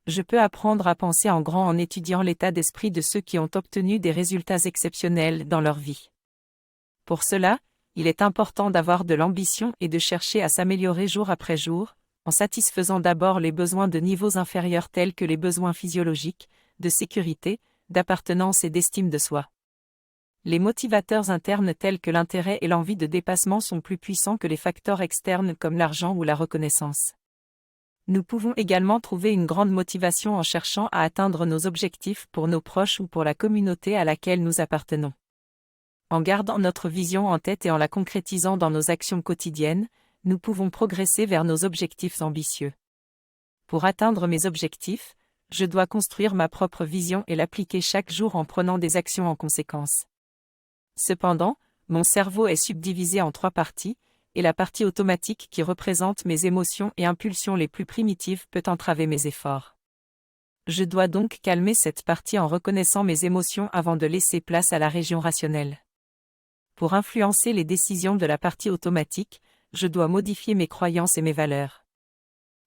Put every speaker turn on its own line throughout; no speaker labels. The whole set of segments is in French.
Je peux apprendre à penser en grand en étudiant l'état d'esprit de ceux qui ont obtenu des résultats exceptionnels dans leur vie. Pour cela, il est important d'avoir de l'ambition et de chercher à s'améliorer jour après jour, en satisfaisant d'abord les besoins de niveaux inférieurs tels que les besoins physiologiques, de sécurité, d'appartenance et d'estime de soi. Les motivateurs internes tels que l'intérêt et l'envie de dépassement sont plus puissants que les facteurs externes comme l'argent ou la reconnaissance. Nous pouvons également trouver une grande motivation en cherchant à atteindre nos objectifs pour nos proches ou pour la communauté à laquelle nous appartenons. En gardant notre vision en tête et en la concrétisant dans nos actions quotidiennes, nous pouvons progresser vers nos objectifs ambitieux. Pour atteindre mes objectifs, je dois construire ma propre vision et l'appliquer chaque jour en prenant des actions en conséquence. Cependant, mon cerveau est subdivisé en 3 parties, et la partie automatique qui représente mes émotions et impulsions les plus primitives peut entraver mes efforts. Je dois donc calmer cette partie en reconnaissant mes émotions avant de laisser place à la région rationnelle. Pour influencer les décisions de la partie automatique, je dois modifier mes croyances et mes valeurs.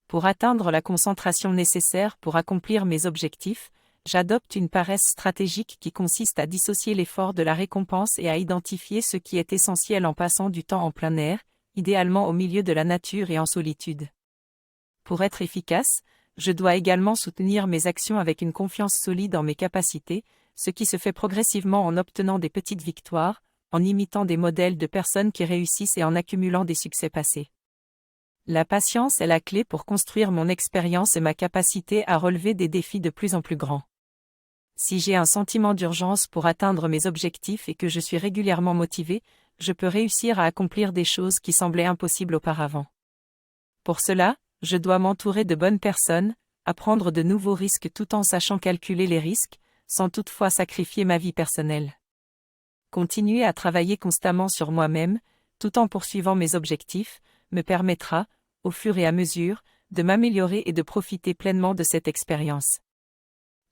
Pour atteindre la concentration nécessaire pour accomplir mes objectifs, j'adopte une paresse stratégique qui consiste à dissocier l'effort de la récompense et à identifier ce qui est essentiel en passant du temps en plein air, idéalement au milieu de la nature et en solitude. Pour être efficace, je dois également soutenir mes actions avec une confiance solide en mes capacités, ce qui se fait progressivement en obtenant des petites victoires, en imitant des modèles de personnes qui réussissent et en accumulant des succès passés. La patience est la clé pour construire mon expérience et ma capacité à relever des défis de plus en plus grands. Si j'ai un sentiment d'urgence pour atteindre mes objectifs et que je suis régulièrement motivé, je peux réussir à accomplir des choses qui semblaient impossibles auparavant. Pour cela, je dois m'entourer de bonnes personnes, apprendre de nouveaux risques tout en sachant calculer les risques, sans toutefois sacrifier ma vie personnelle. Continuer à travailler constamment sur moi-même, tout en poursuivant mes objectifs, me permettra, au fur et à mesure, de m'améliorer et de profiter pleinement de cette expérience.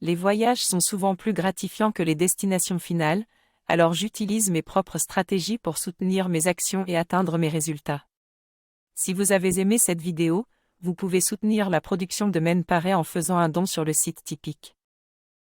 Les voyages sont souvent plus gratifiants que les destinations finales, alors j'utilise mes propres stratégies pour soutenir mes actions et atteindre mes résultats. Si vous avez aimé cette vidéo, vous pouvez soutenir la production de Men Paret en faisant un don sur le site Tipeee.